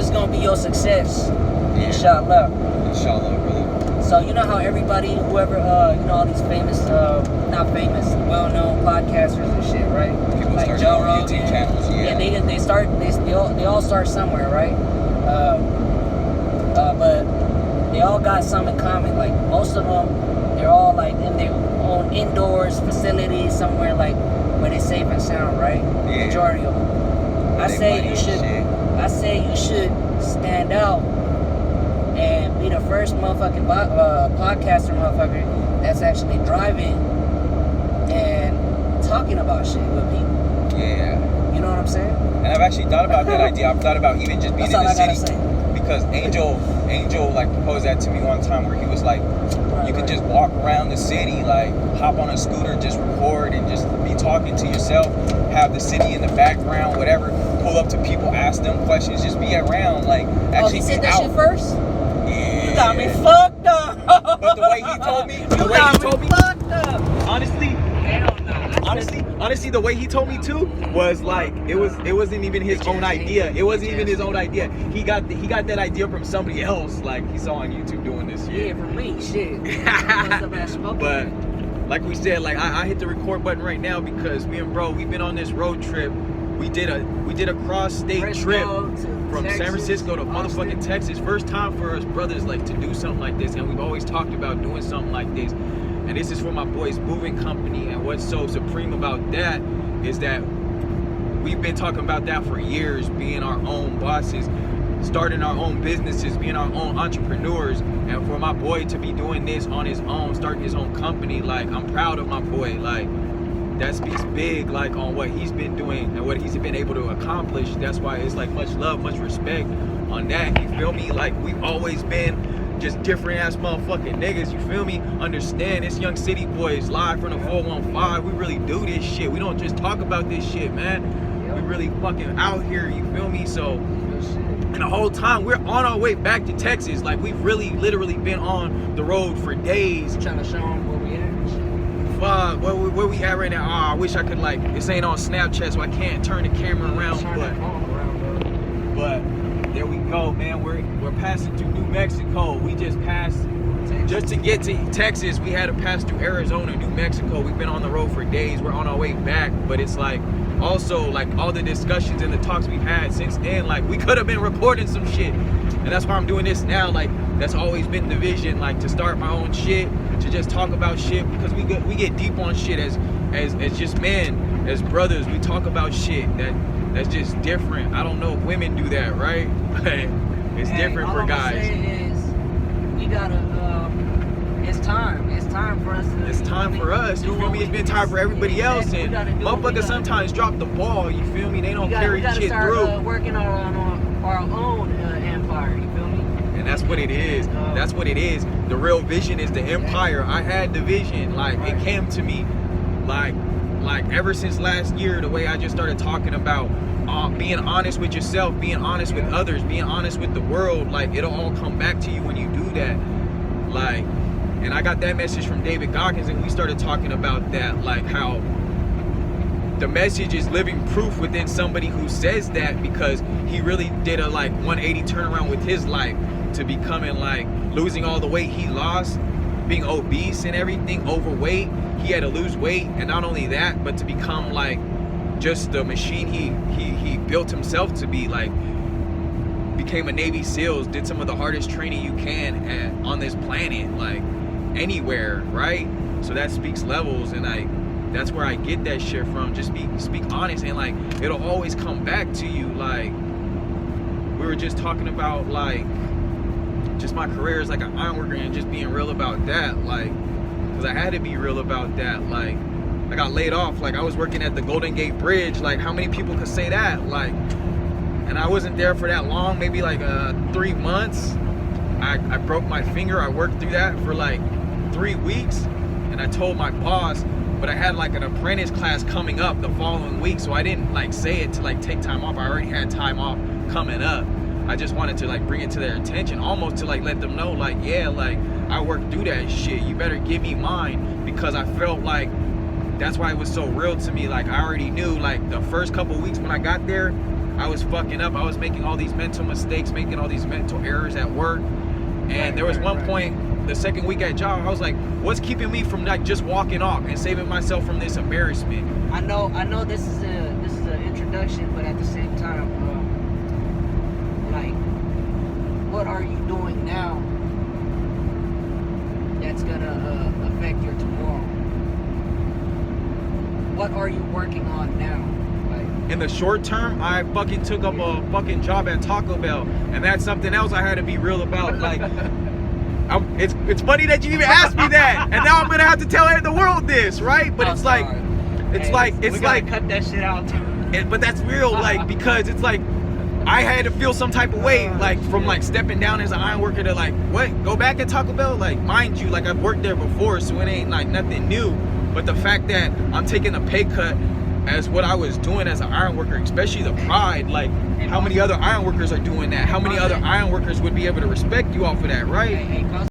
is gonna be your success. Yeah. Inshallah. Inshallah, brother. So you know how everybody, whoever, all these famous, not famous, well-known podcasters and shit, right? People like start Joe their own YouTube Rogan. channels, yeah. They all start somewhere, right? But they all got something in common. Like most of them, they're all like in their own indoors facilities somewhere, like where they safe and sound, right? Yeah. Majority of them. I say you should stand out and be the first motherfucking podcaster motherfucker that's actually driving and talking about shit with people. Yeah. You know what I'm saying? And I've actually thought about that idea. I've thought about even just being That's in the all I gotta city. say. Because Angel like proposed that to me one time where he was like, you can just walk around the city, like hop on a scooter, just record and just be talking to yourself, have the city in the background, whatever, pull up to people, ask them questions, just be around, like actually he said be that out. shit first? Yeah. You got me fucked up. But the way he told me, fucked up. honestly, the way he told me too was like it wasn't even his own idea. It wasn't even his own idea. He got that idea from somebody else. Like he saw on YouTube doing this shit. Yeah, from me, shit. But like we said, like I hit the record button right now because me and bro, we've been on this road trip. We did a cross-state trip from San Francisco to motherfucking Texas. First time for us brothers like to do something like this, and we've always talked about doing something like this. And this is for my boys' moving company. And what's so supreme about that is that we've been talking about that for years, being our own bosses, starting our own businesses, being our own entrepreneurs. And for my boy to be doing this on his own, starting his own company, like I'm proud of my boy. Like that speaks big, like on what he's been doing and what he's been able to accomplish. That's why it's like much love, much respect on that. You feel me? Like we've always been just different ass motherfucking niggas, you feel me? Understand, it's Young City Boys live from the 415. We really do this shit. We don't just talk about this shit, man. We really fucking out here, you feel me? So, and the whole time we're on our way back to Texas. Like we've really literally been on the road for days. Trying to show them where we at and shit. Fuck, where we at right now? Oh, I wish I could, like, this ain't on Snapchat, so I can't turn the camera around, but there we go, man. We're passing through New Mexico. We just passed, just to get to Texas, we had to pass through Arizona, New Mexico. We've been on the road for days. We're on our way back, but it's like, also, like, all the discussions and the talks we've had since then, like, we could have been recording some shit. And that's why I'm doing this now. Like, that's always been the vision, like, to start my own shit, to just talk about shit, because we get deep on shit as just men, as brothers. We talk about shit that's just different. I don't know if women do that, right? It's different for guys. All I'm saying is, we gotta, it's time for us to, it's time for us, you feel me? It's been time for everybody else, and motherfuckers sometimes drop the ball, you feel me? They don't carry shit through. Working on our own empire, you feel me? And that's what it is. That's what it is. The real vision is the empire. I had the vision. Like, it came to me like ever since last year, the way I just started talking about being honest with yourself, being honest with others, being honest with the world. Like, it'll all come back to you when you do that. Like, and I got that message from David Goggins, and we started talking about that, like how the message is living proof within somebody who says that, because he really did a like 180 turnaround with his life to becoming, like, losing all the weight he lost, being obese and everything, overweight. He had to lose weight, and not only that, but to become like just the machine he built himself to be. Like, became a Navy SEALs, did some of the hardest training you can on this planet, like anywhere, right? So that speaks levels, and that's where I get that shit from. Just speak honest, and like it'll always come back to you. Like, we were just talking about, like, just my career as like an ironworker, and just being real about that, like, because I had to be real about that. Like, I got laid off. Like, I was working at the Golden Gate Bridge. Like, how many people could say that? Like, and I wasn't there for that long, maybe like 3 months. I broke my finger. I worked through that for like 3 weeks, and I told my boss, but I had like an apprentice class coming up the following week, so I didn't like say it to like take time off. I already had time off coming up. I just wanted to like bring it to their attention, almost to like let them know, like, yeah, like, I worked through that shit. You better give me mine, because I felt like that's why it was so real to me. Like, I already knew, like, the first couple weeks when I got there, I was fucking up. I was making all these mental mistakes, making all these mental errors at work. And there was one point, the second week at job, I was like, what's keeping me from like just walking off and saving myself from this embarrassment? I know this is an introduction, but at the same time, like, what are you doing now that's gonna affect your tomorrow? What are you working on now? Like, in the short term, I fucking took up a fucking job at Taco Bell, and that's something else I had to be real about. Like, it's funny that you even asked me that, and now I'm gonna have to tell the world this, right? But it's like, it's like cut that shit out too. But that's real, like, because it's like I had to feel some type of way, like, from like stepping down as an iron worker to like, what, go back at Taco Bell? Like, mind you, like, I've worked there before, so it ain't like nothing new. But the fact that I'm taking a pay cut as what I was doing as an iron worker, especially the pride, like, how many other iron workers are doing that? How many other iron workers would be able to respect you off of that, right?